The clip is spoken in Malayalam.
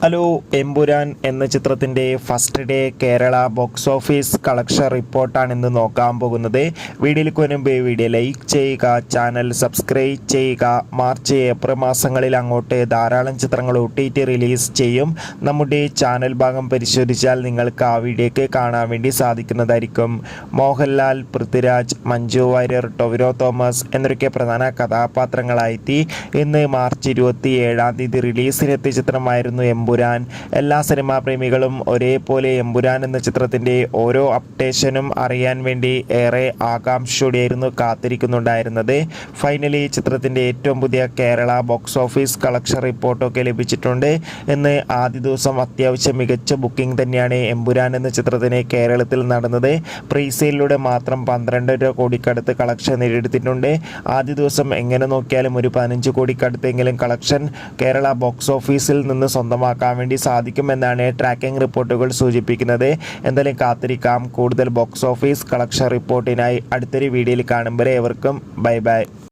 ഹലോ എമ്പുരാൻ എന്ന ചിത്രത്തിൻ്റെ first day Kerala box office collection റിപ്പോർട്ടാണ് ഇന്ന് നോക്കാൻ പോകുന്നത്. വീഡിയോയിലേക്ക് മുൻപ് വീഡിയോ ലൈക്ക് ചെയ്യുക, ചാനൽ സബ്സ്ക്രൈബ് ചെയ്യുക. മാർച്ച് ഏപ്രിൽ മാസങ്ങളിൽ അങ്ങോട്ട് ധാരാളം ചിത്രങ്ങൾ OTT റിലീസ് ചെയ്യും. നമ്മുടെ ചാനൽ ഭാഗം പരിശോധിച്ചാൽ നിങ്ങൾക്ക് ആ വീഡിയോക്ക് കാണാൻ വേണ്ടി സാധിക്കുന്നതായിരിക്കും. മോഹൻലാൽ, പൃഥ്വിരാജ്, മഞ്ജു വാര്യർ, ടൊവിനോ തോമസ് എന്നൊക്കെ പ്രധാന കഥാപാത്രങ്ങളായെത്തി ഇന്ന് മാർച്ച് 27 റിലീസിനെത്തിയ ചിത്രമായിരുന്നു എമ്പുരാൻ. എല്ലാ സിനിമാ പ്രേമികളും ഒരേപോലെ എമ്പുരാൻ എന്ന ചിത്രത്തിൻ്റെ ഓരോ അപ്ഡേഷനും അറിയാൻ വേണ്ടി ഏറെ ആകാംക്ഷയോടെയായിരുന്നു കാത്തിരിക്കുന്നുണ്ടായിരുന്നത്. ഫൈനലി ചിത്രത്തിൻ്റെ ഏറ്റവും പുതിയ കേരള ബോക്സ് ഓഫീസ് കളക്ഷൻ റിപ്പോർട്ടൊക്കെ ലഭിച്ചിട്ടുണ്ട്. ഇന്ന് ആദ്യ ദിവസം അത്യാവശ്യം മികച്ച ബുക്കിംഗ് തന്നെയാണ് എമ്പുരാൻ എന്ന ചിത്രത്തിന് കേരളത്തിൽ നടന്നത്. പ്രീസെയിലൂടെ മാത്രം 12 കോടിക്കടുത്ത് കളക്ഷൻ നേടിയെടുത്തിട്ടുണ്ട്. ആദ്യ ദിവസം എങ്ങനെ നോക്കിയാലും ഒരു 15 കോടിക്കടുത്തെങ്കിലും കളക്ഷൻ കേരള ബോക്സ് ഓഫീസിൽ നിന്ന് സ്വന്തമാക്കാൻ വേണ്ടി സാധിക്കുമെന്നാണ് ട്രാക്കിംഗ് റിപ്പോർട്ടുകൾ സൂചിപ്പിക്കുന്നത്. എന്തായാലും കാത്തിരിക്കാം കൂടുതൽ ബോക്സ് ഓഫീസ് കളക്ഷൻ റിപ്പോർട്ടിനായി. അടുത്തൊരു വീഡിയോയിൽ കാണുമ്പോൾ ഏവർക്കും ബൈ ബൈ.